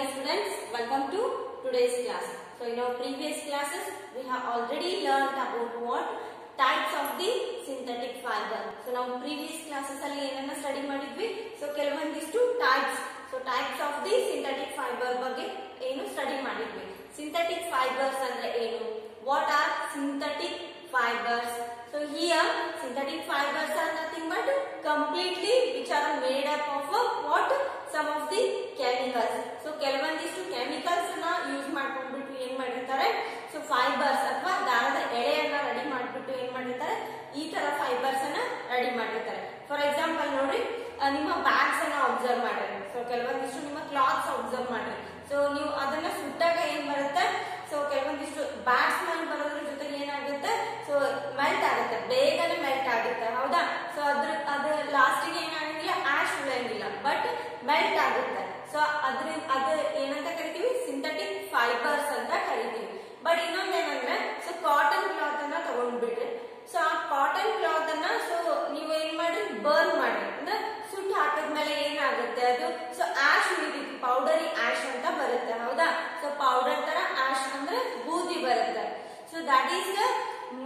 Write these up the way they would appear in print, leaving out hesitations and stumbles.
dear students, welcome to today's class. So in our previous classes we have already learned about what types of the synthetic fiber. So now previous classes alli ಏನನ್ನ study ಮಾಡಿದ್ವಿ. So ಕೆಲವೊಂದಿಷ್ಟು types of the synthetic fiber ಬಗ್ಗೆ ಏನು study ಮಾಡಿದ್ವಿ. Synthetic fibers ಅಂದ್ರೆ ಏನು? What are synthetic fibers? So here synthetic fibers are nothing but completely which are made up of what? Some of the chemicals. So ಕೆಲವೊಂದಿಷ್ಟು chemicals ಅನ್ನ use ಮಾಡ್ಕೊಂಡ್ಬಿಟ್ಟು ಏನ್ ಮಾಡಿರ್ತಾರೆ? So fibers ಅಥವಾ ದಾರದ ಎಳೆಯನ್ನ ರೆಡಿ ಮಾಡ್ಬಿಟ್ಟು ಏನ್ ಮಾಡಿರ್ತಾರೆ? ಈ ತರ ಫೈಬರ್ಸ್ ಅನ್ನ ರೆಡಿ ಮಾಡಿರ್ತಾರೆ. ಫಾರ್ ಎಕ್ಸಾಂಪಲ್ ನೋಡ್ರಿ, ನಿಮ್ಮ ಬ್ಯಾಗ್ಸ್ ಅನ್ನ ಅಬ್ಸರ್ವ್ ಮಾಡ್ರಿ. ಸೊ ಕೆಲವೊಂದಿಷ್ಟು ನಿಮ್ಮ ಕ್ಲಾತ್ಸ್ ಅಬ್ಸರ್ವ್ ಮಾಡ್ರಿ. ಸೊ ನೀವು ಅದನ್ನ ಸುಟ್ಟಾಗ ಏನ್ ಬರುತ್ತೆ? ಸೊ ಕೆಲವೊಂದಿಷ್ಟು ಬ್ಯಾಗ್ಸ್ ಮೇಲೆ ಬರೋದ್ರ ಜೊತೆಗೆ ಏನಾಗುತ್ತೆ? ಸೊ ಮೆಲ್ಟ್ ಆಗುತ್ತೆ, ಬೇಗನೆ ಮೆಲ್ಟ್ ಆಗುತ್ತೆ, ಹೌದಾ? ಸೊ ಅದ್ರ ಲಾಸ್ಟಿಗೆ ಏನಾಗಂಗಿಲ್ಲ, ಆಶ್ ಉಳಿಯಂಗಿಲ್ಲ, ಬಟ್ ಮೆಲ್ಟ್ ಆಗುತ್ತೆ. ಸೊ ಅದು ಏನಂತ ಕರಿತೀವಿ? ಸಿಂಥೆಟಿಕ್ ಫೈಬರ್ಸ್ ಅಂತ ಕರಿತೀವಿ. ಬಟ್ ಇನ್ನೊಂದೇನಂದ್ರೆ, ಸೊ ಕಾಟನ್ ಕ್ಲಾತ್ ಅನ್ನ ತಗೊಂಡ್ಬಿಟ್ರಿ. ಸೊ ಆ ಕಾಟನ್ ಕ್ಲಾತ್ ಅನ್ನ ಸೊ ನೀವು ಏನ್ ಮಾಡ್ರಿ? ಬರ್ನ್ ಮಾಡ್ರಿ, ಅಂದ್ರೆ ಸುಟ್ಟು ಹಾಕಿದ್ಮೇಲೆ ಏನಾಗುತ್ತೆ ಅದು? ಸೊ ಆಶ್ ಉಳಿದೈತಿ, ಪೌಡರಿ ಆಶ್ ಅಂತ ಬರುತ್ತೆ, ಹೌದಾ? ಸೊ ಪೌಡರ್ ತರ ಆಶ್ ಅಂದ್ರೆ ಬೂದಿ ಬರುತ್ತೆ. So that is the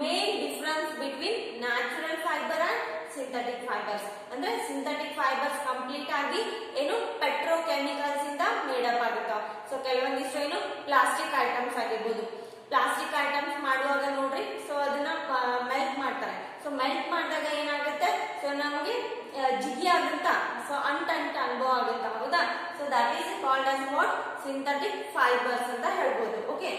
main difference between natural fibre and synthetic fibres. ಅಂದ್ರೆ ಸಿಂಥೆಟಿಕ್ ಫೈಬರ್ಸ್ ಕಂಪ್ಲೀಟ್ ಆಗಿ ಏನು ಪೆಟ್ರೋಕೆಮಿಕಲ್ಸ್ ಇಂದ ಮೇಡಪ್ ಆಗುತ್ತಾವ. ಸೊ ಕೆಲವೊಂದಿಷ್ಟು ಏನು ಪ್ಲಾಸ್ಟಿಕ್ ಐಟಮ್ಸ್ ಆಗಿರ್ಬೋದು. ಪ್ಲಾಸ್ಟಿಕ್ ಐಟಮ್ಸ್ ಮಾಡುವಾಗ ನೋಡ್ರಿ, ಸೊ ಅದನ್ನ ಮೆಲ್ಟ್ ಮಾಡ್ತಾರೆ. ಸೊ ಮೆಲ್ಟ್ ಮಾಡಿದಾಗ ಏನಾಗುತ್ತೆ? ಸೊ ನಮಗೆ ಜಿಗಿ ಆಗುತ್ತಾ? ಸೊ ಅಂಟ ಅನುಭವ ಆಗುತ್ತಾ, ಹೌದಾ? So that is called as what? Synthetic fibres ಅಂತ ಹೇಳ್ಬೋದು. Okay,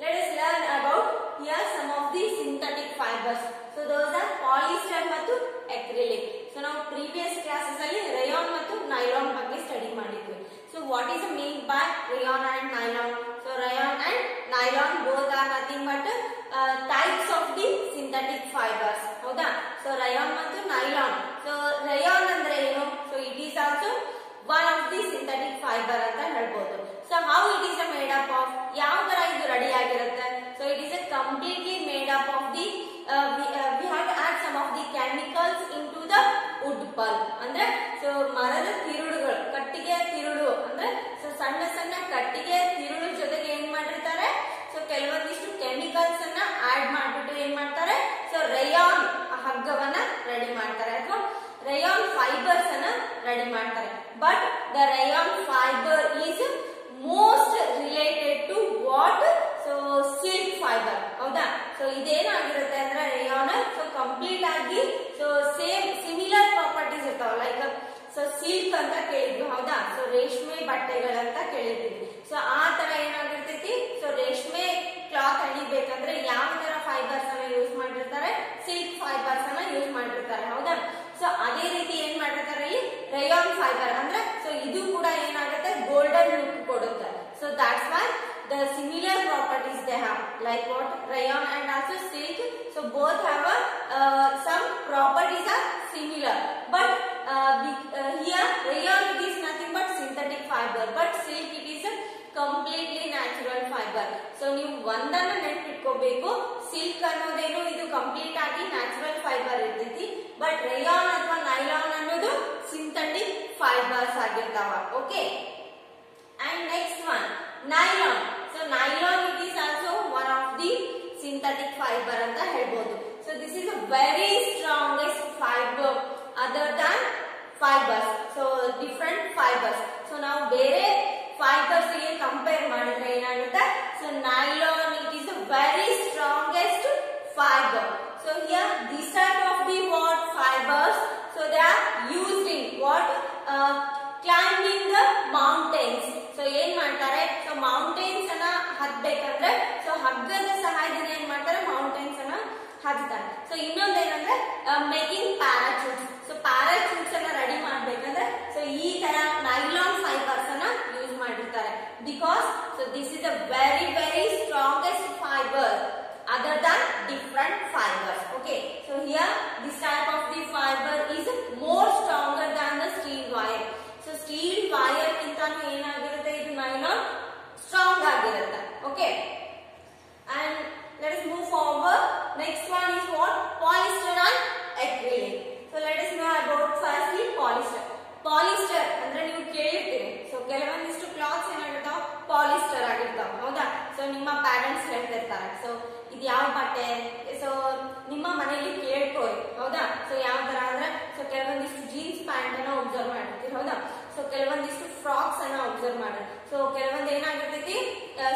let us learn about here some of the synthetic fibers. So those are polyester ಮತ್ತು acrylic. So ನಾವು previous classes ಅಲ್ಲಿ rayon ಮತ್ತು nylon ಬಗ್ಗೆ ಸ್ಟಡಿ ಮಾಡಿದ್ವಿ. So what is the mean by rayon and nylon? So rayon and nylon both are nothing but types of the synthetic fibers, ಹೌದಾ? So rayon ಮತ್ತು nylon. So rayon ಅಂದ್ರೆ ಏನು? So it is also one of the synthetic fiber ಅಂತ ಹೇಳ್ಬೋದು. So how it is made up of? ಯಾವ ತರ ಇದು ready ಆಗಿರುತ್ತೆ? So it is completely made up of the we have to add some of the chemicals into the wood pulp. ಅಂದ್ರೆ so ಮರದ ತಿರುಳುಗಳು, ಕಟ್ಟಿಗೆ ತಿರುಳು ಅಂದ್ರೆ so ಸಣ್ಣ ಸಣ್ಣ ಕಟ್ಟಿಗೆ ತಿರುಳು ಜೊತೆಗೆ ಏನ್ ಮಾಡಿರ್ತಾರೆ? ಸೊ ಕೆಲವೊಂದಿಷ್ಟು ಕೆಮಿಕಲ್ಸ್ ಅನ್ನ ಆಡ್ ಮಾಡ್ಬಿಟ್ಟು ಏನ್ ಮಾಡ್ತಾರೆ? ಸೊ ರೇಯಾನ್ ಹಗ್ಗವನ್ನ ರೆಡಿ ಮಾಡ್ತಾರೆ ಅಥವಾ ರೇಯಾನ್ ಫೈಬರ್ಸ್ ಅನ್ನ ರೆಡಿ ಮಾಡ್ತಾರೆ. But the rayon fibre is most related to what? So silk fibre, ಹೌದಾ? ಸೊ ಇದೇನಾಗಿರುತ್ತೆ ಅಂದ್ರೆ ರೇಯಾನ್ ಸೊ ಕಂಪ್ಲೀಟ್ ಆಗಿ ಸೊ ಸೇಮ್ ಸಿಮಿಲರ್ ಪ್ರಾಪರ್ಟೀಸ್ ಇರ್ತಾವ. ಲೈಕ್ ಸೊ ಸಿಲ್ಕ್ ಅಂತ ಕೇಳಿದ್ವಿ, ಹೌದಾ? ಸೊ ರೇಷ್ಮೆ ಬಟ್ಟೆಗಳಂತ ಕೇಳಿದ್ವಿ. ಸೊ ಆ ತರ ಏನಾಗಿರ್ತೈತಿ? ಸೊ ರೇಷ್ಮೆ ಕ್ಲಾತ್ ಅಣಿಬೇಕಂದ್ರೆ ಯಾವ ತರ ಫೈಬರ್ಸ್ ಅನ್ನ ಯೂಸ್ ಮಾಡಿರ್ತಾರೆ? ಸಿಲ್ಕ್ ಫೈಬರ್ಸ್ ಅನ್ನ ಯೂಸ್ ಮಾಡಿರ್ತಾರೆ, ಹೌದಾ? ಸೊ ಅದೇ ರೀತಿ ಏನ್ ಮಾಡಿರ್ತಾರೆ ಇಲ್ಲಿ? ರೇಯಾನ್ ಫೈಬರ್ ಅಂದ್ರೆ ಸೊ ಇದು ಕೂಡ ಏನಾಗುತ್ತೆ? ಗೋಲ್ಡನ್ ಲುಕ್ ಕೊಡುತ್ತೆ. So that's why the similar properties they have, like what? Rayon and also silk. So both have some properties are similar, but here rayon it is nothing but synthetic fiber, but silk it is a completely natural fiber. So ನೀವು ಒಂದನ್ನ ನೆನಪಿಟ್ಕೋಬೇಕು, silk ಅನ್ನೋದೇನು ಇದು complete ಆಗಿ natural fibre ಇರ್ತೈತಿ, but rayon ಅಥವಾ nylon ಅನ್ನೋದು synthetic fibres ಆಗಿರ್ತಾವ. Okay, and next one nylon. So nylon it is also one of the synthetic fiber anta helbodu. So this is a very strongest fiber other than fibers. So different fibers. So now bere fibers ge compare madidre enagutte? So nylon it is a very strongest fiber. So here this type of the what fibers? So they are used in what? Climbing the mountains. So ಏನ್ ಮಾಡ್ತಾರೆ? So mountains ಅನ್ನ ಹತ್ಬೇಕಂದ್ರೆ so ಹಗ್ಗದ ಸಹಾಯದಿಂದ ಏನ್ ಮಾಡ್ತಾರೆ? Mountains ಅನ್ನ ಹತ್ತಾರೆ. So ಇನ್ನೊಂದೇನಂದ್ರೆ ಮೇಕಿಂಗ್ ಪ್ಯಾರಾಚೂಟ್ಸ್. ಸೊ ಪ್ಯಾರಾಚೂಟ್ಸ್ ಅನ್ನ ರೆಡಿ ಮಾಡ್ಬೇಕಂದ್ರೆ ಸೊ ಈ ತರ ನೈಲಾನ್ ಫೈಬರ್ಸ್ ಅನ್ನ ಯೂಸ್ ಮಾಡಿರ್ತಾರೆ. Because so this is a very very strongest fibre other than different fibres. Okay, so here this type of the fibre is more stronger than the steel wire. So steel wire ಗಿಂತಾನು ಏನಾಗಿರುತ್ತೆ? ಇದು nylon strong ಆಗಿರುತ್ತೆ. Okay, and let us move forward. Next one is what? Polyester and acrylic. So let us know about firstly polyester. Polyester ಅಂದ್ರೆ ನೀವು ಕೇಳಿರ್ತೀರಿ. So ಕೆಲವೊಂದಿಷ್ಟು clothes ನಿಮ್ಮ parents ಹೇಳ್ತಿರ್ತಾರೆ so ಇದು ಯಾವ ಬಟ್ಟೆ ಸೊ ನಿಮ್ಮ ಮನೆಯಲ್ಲಿ ಕೇಳ್ಕೋರಿ ಹೌದಾ ಸೊ ಯಾವ ತರ ಅಂದ್ರೆ ಸೊ ಕೆಲವೊಂದಿಷ್ಟು ಜೀನ್ಸ್ ಪ್ಯಾಂಟ್ ಅನ್ನ ಒಬ್ಸರ್ವ್ ಮಾಡಿರ್ತೀರಿ ಹೌದಾ ಸೊ ಕೆಲವೊಂದಿಷ್ಟು ಫ್ರಾಕ್ಸ್ ಅನ್ನ ಒಬ್ಸರ್ವ್ ಮಾಡಿ ಸೊ ಕೆಲವೊಂದು ಏನಾಗಿರ್ತೈತಿ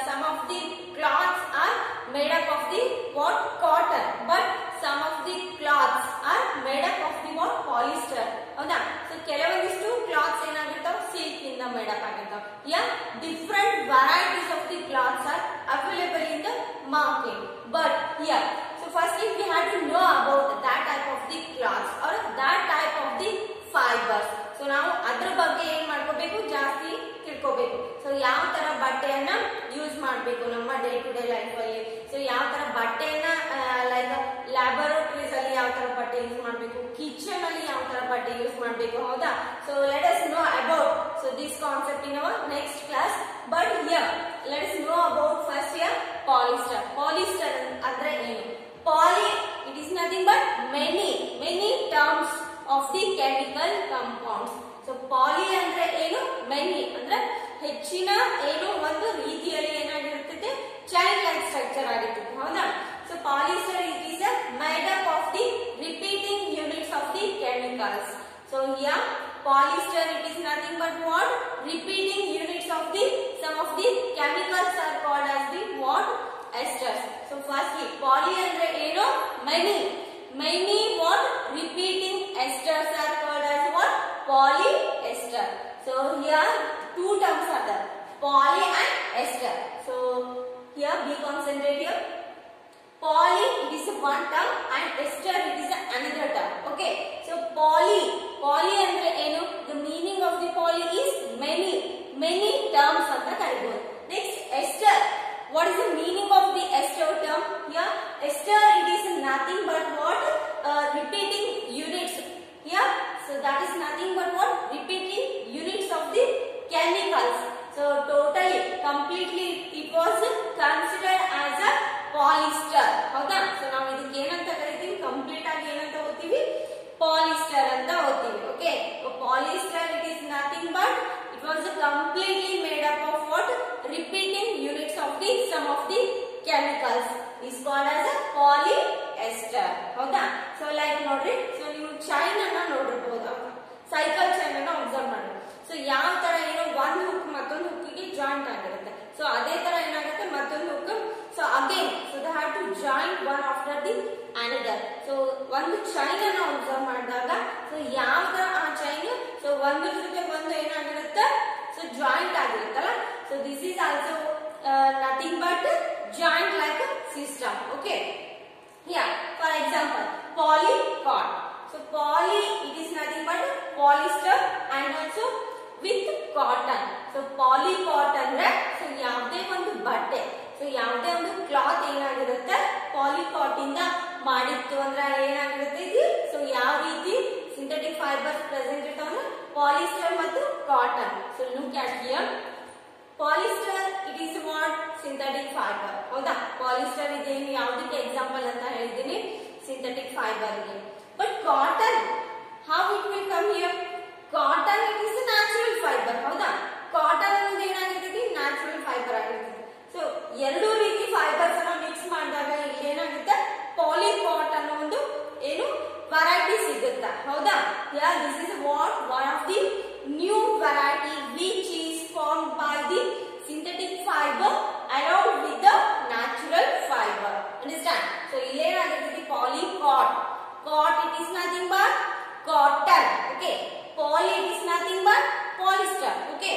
some of the clothes are made up of the what cotton but some of the clothes are made up of the what polyester ಹೌದಾ ಸೊ ಕೆಲವೊಂದಿಷ್ಟು ಕ್ಲಾತ್ಸ್ ಏನಾಗಿರ್ತಾವ ಸಿಲ್ಕ್ ಇಂದ ಮೇಡ್ ಅಪ್ ಆಗಿರ್ತಾವ ಯಾ different varieties of the clothes are available in the market but here so firstly we have to know about that type of the cloths or that type of the fibers so ನಾವು ಅದರ ಬಗ್ಗೆ ಏನು ಮಾಡ್ಕೋಬೇಕು ಜಾಸ್ತಿ ತಿಳ್ಕೋಬೇಕು so ಯಾವ ತರ ಬಟ್ಟೆಯನ್ನ ಯೂಸ್ ಮಾಡಬೇಕು ನಮ್ಮ ಡೇ ಟು ಡೇ ಲೈಫ್ ಅಲ್ಲಿ ಸೊ ಯಾವ ತರ ಬಟ್ಟೆಯನ್ನ ಲೈಕ್ ಲ್ಯಾಬೊರೇಟರೀಸ್ ಅಲ್ಲಿ ಯಾವ ತರ ಬಟ್ಟೆ ಯೂಸ್ ಮಾಡಬೇಕು ಕಿಚನ್ ಅಲ್ಲಿ ಯಾವ ತರ ಬಟ್ಟೆ ಯೂಸ್ ಮಾಡಬೇಕು ಹೌದಾ so let us know about so this concept in our next class but here let us know about first here polyester ಅಂದ್ರೆ ಏನು poly it is nothing but many terms of the chemical compounds so poly ಅಂದ್ರೆ ಏನು many ಅಂದ್ರೆ ಹೆಚ್ಚಿನ ಏನು ಒಂದು ರೀತಿಯಲ್ಲಿ ಏನಾಗಿರುತ್ತದೆ chain like structure ಆಗಿರುತ್ತೆ ಹೌದಾ so polyester it is a made up of the repeating units of the chemicals so here polyester it is nothing but what repeating units of the some of the chemicals are called as the what esters so firstly poly andre eno many what repeating esters are called as what polyester so here two terms are there poly and ester so here be concentrate here poly it is one term and ester it is another term okay so poly andre eno the meaning of the poly is many terms anta karibodu next ester what is the meaning of the ester term here ester it is nothing but what repeating units here so that is nothing but what repeating units of the chemicals so totally completely it was considered as a polyester ಹೌದಾ so ನಾವು ಇದಕ್ಕೆ ಏನಂತ ಕರೀತೀವಿ complete ಆಗಿ ಏನಂತ ಓದ್ತೀವಿ polyester ಅಂತ ಓದ್ತೀವಿ okay polyester it is nothing but it was completely made up of what repeating units of the some of the chemicals is called as a polyester ಹೌದಾ ಸೊ ಲೈಕ್ ನೋಡ್ರಿ ಸೊ ನೀವು chain ಅನ್ನ ನೋಡಿರಬಹುದು cycle chain ಅನ್ನ observe ಮಾಡಿ so ಯಾವ ತರ ಏನೋ ಒಂದು ಹುಕ್ ಮತ್ತೊಂದು ಹುಕ್ಕಿಗೆ ಜಾಯಿಂಟ್ ಆಗಿರುತ್ತೆ ಸೊ ಅದೇ ತರ ಏನಾಗುತ್ತೆ ಮತ್ತೊಂದು hook so again so they have to join one after the another so ಒಂದು ಚೈನ್ ಅನ್ನ ಅಬ್ಸರ್ವ್ ಮಾಡಿದಾಗ ಸೊ ಯಾವ ತರ ಆ ಚೈನ್ ಸೊ ಒಂದ್ರ ಜೊತೆ ಒಂದು ಏನಾಗಿರುತ್ತೆ ಸೊ ಜಾಯಿಂಟ್ ಆಗಿರುತ್ತಲ್ಲ so this is also nothing but joint like a system okay here for example polycot so poly it is nothing but polyester and also with cotton so polycot ಅಂದ್ರೆ so ಯಾವುದೇ ಒಂದು ಬಟ್ಟೆ so ಯಾವುದೇ ಒಂದು cloth ಏನಾಗಿರುತ್ತೆ ಪಾಲಿಕಾಟ್ ಇಂದ ಮಾಡಿತ್ತು ಅಂದ್ರೆ ಏನಾಗಿರುತ್ತೆ ಇದು ಸೊ ಯಾವ ರೀತಿ ಸಿಂಥೆಟಿಕ್ ಫೈಬರ್ಸ್ ಪ್ರೆಸೆಂಟ್ ಇರ್ತಾವೆ ಪಾಲಿಸ್ಟರ್ ಮತ್ತು cotton so look at here polyester it is what synthetic fiber ಹೌದಾ polyester ಇದೇನು ಯಾವುದಕ್ಕೆ ಎಕ್ಸಾಂಪಲ್ ಅಂತ ಹೇಳಿದೀನಿ synthetic fiber ಗೆ but cotton how it will come here cotton it is a natural fiber ಹೌದಾ cotton ಅನ್ನೋದು ಏನಾಗಿರ್ತದೆ natural fiber ಆಗಿರ್ತದೆ so ಎರಡು ರೀತಿ ಫೈಬರ್ಸ್ ಅನ್ನು ಮಿಕ್ಸ್ ಮಾಡಿದಾಗ ಇಲ್ಲಿ ಏನಾಗುತ್ತೆ polycot ಅನ್ನೋ ಒಂದು ಏನು ವೆರೈಟಿ ಸಿಗುತ್ತೆ ಹೌದಾ yeah this is what one of the new variety which is formed by the synthetic fiber along with the natural fiber understand so ಇಲ್ಲಿ ಏನಾಗುತ್ತೆ polycot cot it is nothing but cotton okay poly it is nothing but polyester okay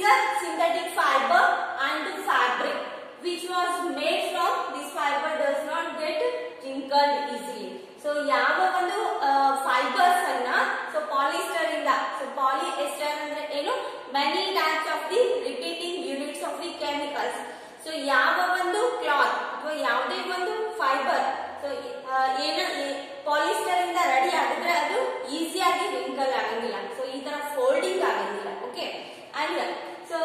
is a synthetic fiber and fabric which was made from this fiber does not get wrinkled easily. So ಯಾವ ಒಂದು fibres ಅನ್ನ so polyester ಇಂದ so ಪಾಲಿಎಸ್ಟರ್ ಅಂದ್ರೆ ಏನು many types of the repeating units of the chemicals. So ಯಾವ ಒಂದು cloth ಅಥವಾ ಯಾವುದೇ ಒಂದು ಫೈಬರ್ ಸೊ ಪಾಲಿಸ್ಟರ್ ಇಂದ ರೆಡಿ ಆಗಿದ್ರೆ ಅದು ಈಸಿಯಾಗಿ ರಿಂಕಲ್ ಆಗಂಗಿಲ್ಲ. ಸೊ ಈ ತರ ಫೋಲ್ಡಿಂಗ್ ಆಗಂಗಿಲ್ಲ. Okay and so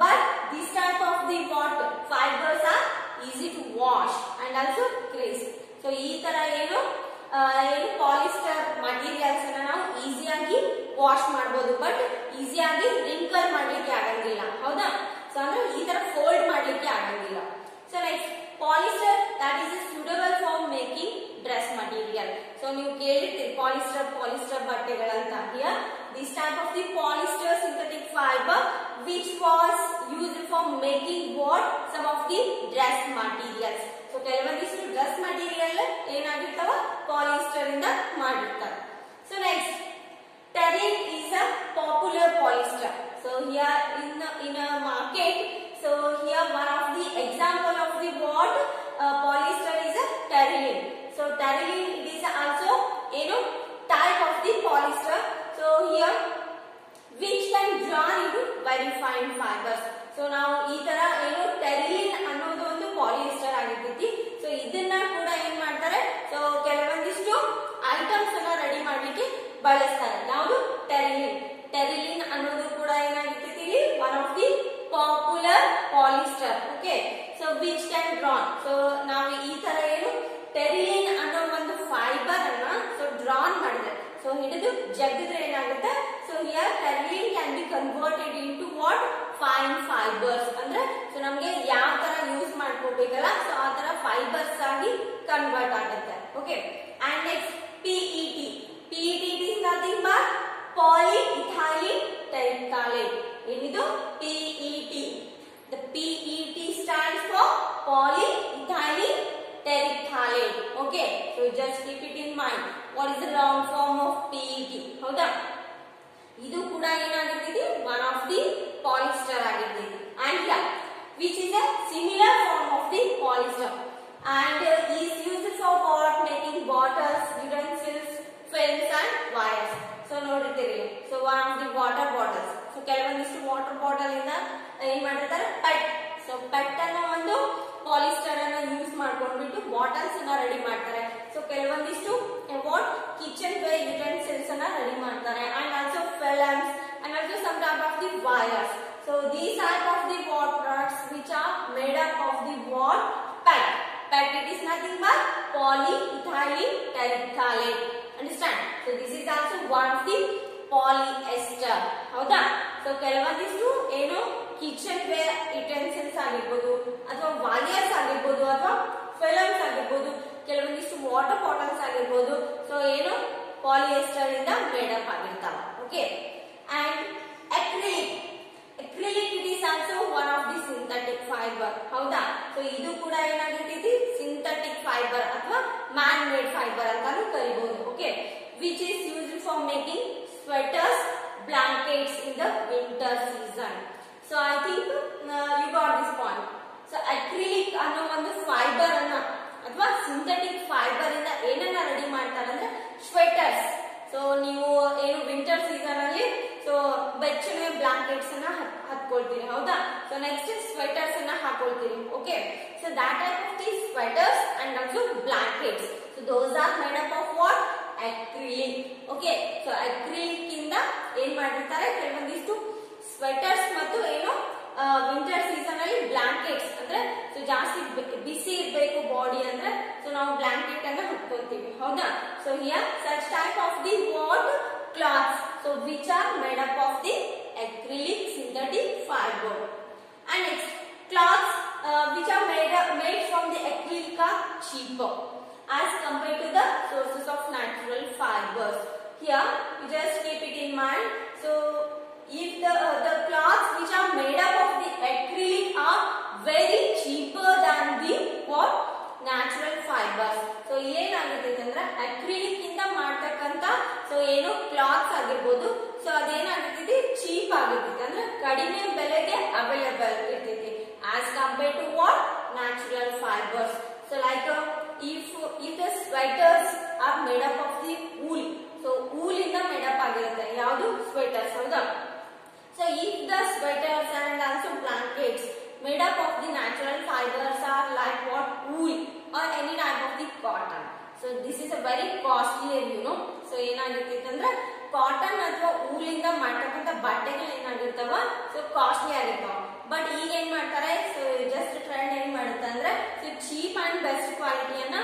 but this type of the what fibres are easy to wash and also crease. So ಈ ತರ ಏನು ಪಾಲಿಸ್ಟರ್ ಮಟೀರಿಯಲ್ಸ್ ಅನ್ನ ನಾವು ಈಸಿಯಾಗಿ ವಾಶ್ ಮಾಡಬಹುದು ಬಟ್ ಈಸಿಯಾಗಿ ರಿಂಕಲ್ ಮಾಡ್ಲಿಕ್ಕೆ ಆಗಂಗಿಲ್ಲ. ಹೌದಾ? ಸೊ ಅಂದ್ರೆ ಈ ತರ ಫೋಲ್ಡ್ ಮಾಡ್ಲಿಕ್ಕೆ ಆಗಂಗಿಲ್ಲ. So next polyester that is suitable for making dress material. So ನೀವು ಕೇಳಿರ್ತೀರಿ ಪಾಲಿಸ್ಟರ್ ಬಟ್ಟೆಗಳಂತ. Here this type of the polyester synthetic fibre which was used for making what some of the dress materials. So ಕೆಲವೊಂದಿಷ್ಟು dress material ಏನಾಗಿರ್ತಾವ polyester ಇಂದ ಮಾಡಿರ್ತಾರೆ. So next terylene is a popular polyester. So here in a market, so here one of the example of the what polyester is a terylene. So terylene is also type of the polyester. So here which can drawn into very fine fibers. So ನಾವು ಈ ತರ Terylene ಅನ್ನೋದು ಒಂದು ಪಾಲಿಎಸ್ಟರ್ ಆಗಿರ್ತೈತಿ. So ಇದನ್ನ ಕೂಡ ಏನ್ ಮಾಡ್ತಾರೆ, ಸೊ ಕೆಲವೊಂದಿಷ್ಟು ಐಟಮ್ಸ್ ಅನ್ನ ರೆಡಿ ಮಾಡ್ಲಿಕ್ಕೆ ಬಳಸ್ತಾರೆ. ಯಾವುದು? ಟೆರಿಲಿನ್ ಅನ್ನೋದು ಕೂಡ ಏನಾಗಿರ್ತೈತಿ ಇಲ್ಲಿ one of the popular polyester. Okay, so which can drawn. So ನಾವು ಈ ತರ ಟೆರಿಲಿನ್ ಅನ್ನೋ ಒಂದು ಫೈಬರ್ ಅನ್ನ ಸೊ ಡ್ರಾನ್ ಮಾಡಿದ್ರೆ ಸೊ ಹಿಡಿದು ಜಗ್ಗಿದ್ರೆ ಏನಾಗುತ್ತೆ, so here Terylene can be converted into what fine fibres. ಅಂದ್ರೆ ಸೊ ನಮ್ಗೆ ಯಾವ ತರ ಯೂಸ್ ಮಾಡ್ಕೋಬೇಕಲ್ಲ ಸೊ ಆ ತರ ಫೈಬರ್ಸ್ ಆಗಿ ಕನ್ವರ್ಟ್ ಆಗುತ್ತೆ. Okay, and next PET. PET is nothing but polyethylene terephthalate. ಏನಿದು? PET. The PET stands for polyethylene terephthalate. Okay, so just keep it in mind. What is the long form of PET? ಹೌದಾ? ಇದು ಕೂಡ ಏನಾಗಿರ್ತೈತಿ one of the polyester ಆಗಿರ್ತೈತಿ. And which is a similar form of the polyester and is used for what making bottles, utensils, films and wires. So ನೋಡಿರ್ತೀರಿ, so one of the water bottles. So ಕೆಲವೊಂದಿಷ್ಟು water bottle ಇಂದ ಏನ್ ಮಾಡಿರ್ತಾರೆ, pet. So pet ಅನ್ನೋ ಒಂದು polyester ಅನ್ನ use ಮಾಡ್ಕೊಂಡ್ಬಿಟ್ಟು bottles ಅನ್ನ ರೆಡಿ ಮಾಡ್ತಾರೆ. ಸೊ ಕೆಲವೊಂದಿಷ್ಟು ವಾಟ್ ಕಿಚನ್ ವೇರ್ ಯುಟೆನ್ಸಿಲ್ಸ್ ಅನ್ನ ರೆಡಿ ಮಾಡ್ತಾರೆ and also films and also some type of the wires. So these type of the what products which are made up of the what PET. PET it is nothing but polyethylene terephthalate. Understand? So this is also one of the polyester. ಹೌದಾ? So ಕೆಲವೊಂದಿಷ್ಟು kitchen ware utensils ಆಗಿರ್ಬೋದು ಅಥವಾ wires ಆಗಿರ್ಬೋದು ಅಥವಾ films ಆಗಿರ್ಬೋದು, ಕೆಲವೊಂದಿಷ್ಟು water bottles ಆಗಿರ್ಬೋದು, so ಪಾಲಿಎಸ್ಟರ್ ಇಂದ ಮೇಡ್ ಅಪ್ ಆಗಿರ್ತಾವ. Okay, and acrylic. Acrylic it is also one of the synthetic fiber. ಹೌದಾ? ಸೊ ಇದು ಕೂಡ ಏನಾಗಿರ್ತೈತಿ, ಸಿಂಥೆಟಿಕ್ ಫೈಬರ್ ಅಥವಾ ಮ್ಯಾನ್ ಮೇಡ್ ಫೈಬರ್ ಅಂತಾನು ಕರಿಬಹುದು. Okay, which is used for making sweaters, blankets in the winter season. So I think you got this point. So acrylic ಅನ್ನೋ ಒಂದು fibre ಅನ್ನ ಅಥವಾ ಸಿಂಥೆಟಿಕ್ ಫೈಬರ್ ಇಂದ ಏನನ್ನ ರೆಡಿ ಮಾಡ್ತಾರೆ ಅಂದ್ರೆ ಸ್ವೆಟರ್ಸ್. ಸೊ ನೀವು ವಿಂಟರ್ ಸೀಸನ್ ಅಲ್ಲಿ ಸೊ ಬೆಚ್ಚನೆ ಬ್ಲಾಂಕೆಟ್ಸ್ ಅನ್ನ ಹಾಕೊಳ್ತೀರಿ. ಹೌದಾ? ಸೊ ನೆಕ್ಸ್ಟ್ ಸ್ವೆಟರ್ಸ್ ಅನ್ನ ಹಾಕೊಳ್ತೀರಿ. Okay, so that type of the sweaters and also blankets. So those are made up of what acrylic. Okay, so acrylic ಇಂದ ಏನ್ ಮಾಡಿರ್ತಾರೆ, ಕೆಲವೊಂದಿಷ್ಟು ಸ್ವೆಟರ್ಸ್ ಮತ್ತು ವಿಂಟರ್ ಸೀಸನ್ ಅಲ್ಲಿ ಬ್ಲಾಂಕೆಟ್ಸ್ ಅಂದ್ರೆ ಸೊ ಜಾಸ್ತಿ ಬಿಸಿ ಇರಬೇಕು ಬಾಡಿ ಅಂದ್ರೆ ಸೊ ನಾವು ಬ್ಲಾಂಕೆಟ್ ಅನ್ನ ಹಾಕೊಳ್ತೀವಿ. ಹೌದಾ? So here such type of the what cloths, so which are made up of the acrylic synthetic fiber. And next, cloths which are made from the acrylic are cheaper as compared to the sources of natural fibers. Here you just keep it in mind. So if the cloths which are made up of the acrylic are very cheaper than the what natural fibers. So ಏನಾಗುತ್ತೆ ಅಂದ್ರೆ acrylic ಇಂದ ಮಾಡ್ತಕ್ಕಂತ so clothes ಆಗಿರ್ಬೋದು, so ಅದೇನಾಗುತ್ತೆ cheap ಆಗಿರ್ತೈತಿ ಅಂದ್ರೆ ಕಡಿಮೆ ಬೆಲೆಗೆ fibers. So like if the sweaters are made up of the wool, so wool ಇಂದ made up ಆಗಿರುತ್ತೆ ಯಾವುದು sweaters ಹೌದಾ. So if the sweaters and also blankets made up of the natural fibers are like what wool or any type of the cotton. So this is a very costly, you know. So ಏನಾಗಿರುತ್ತೆ ಅಂದ್ರೆ cotton ಅಥವಾ wool ಇಂದ ಮಾಡ್ತಕ್ಕಂತ ಬಟ್ಟೆಗಳು ಏನಾಗಿರ್ತಾವ so costly ಆಗಿರ್ತಾವ. But ಈಗ ಏನ್ ಮಾಡ್ತಾರೆ, so just trend ಏನ್ ಮಾಡುತ್ತೆ ಅಂದ್ರೆ ಸೊ ಚೀಪ್ ಅಂಡ್ ಬೆಸ್ಟ್ ಕ್ವಾಲಿಟಿಯನ್ನ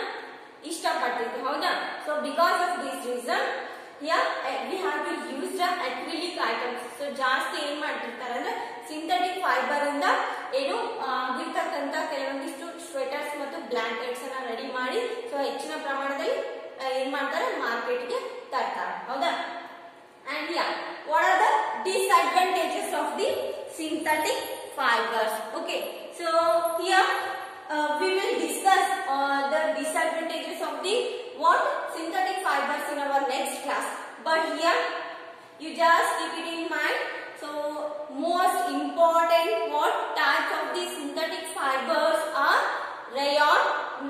ಇಷ್ಟಪಟ್ಟಿರ್ತೀವಿ ಹೌದಾ. So because of this reason here we have to use the acrylic items. So ಜಾಸ್ತಿ ಏನ್ ಮಾಡ್ತಿರ್ತಾರೆ ಅಂದ್ರೆ ಸಿಂಥೆಟಿಕ್ ಫೈಬರ್ ಇಂದ ಏನು ಆಗಿರ್ತಕ್ಕಂತ ಕೆಲವೊಂದಿಷ್ಟು ಸ್ವೆಟರ್ಸ್ ಮತ್ತು ಬ್ಲಾಂಕೆಟ್ಸ್ ಅನ್ನ ರೆಡಿ ಮಾಡಿ ಸೊ ಹೆಚ್ಚಿನ ಪ್ರಮಾಣದಲ್ಲಿ ಏನ್ ಮಾಡ್ತಾರೆ ಮಾರ್ಕೆಟ್ ಗೆ ತರ್ತಾರೆ ಹೌದಾ. And yeah, what are the disadvantages of the synthetic fibers? Okay, so here we will discuss the disadvantages of the what synthetic fibers in our next class. But here you just keep it in mind. So most important what types of the synthetic fibers are rayon,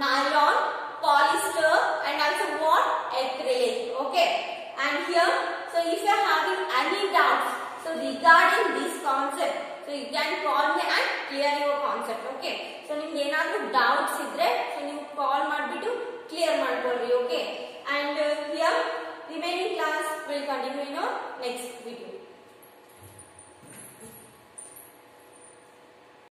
nylon, polyester and also what acrylic. Okay, and here so if you are having any doubts so regarding this concept, so you can call me and clear your concept. Okay, so ನಿಮಗೆ ಏನಾದರೂ doubts ಇದ್ರೆ so ನೀವು ಕಾಲ್ ಮಾಡಿಬಿಟ್ಟು clear ಮಾಡ್ಕೊಳ್ಳಿ. Okay, and here remaining class will continue in our next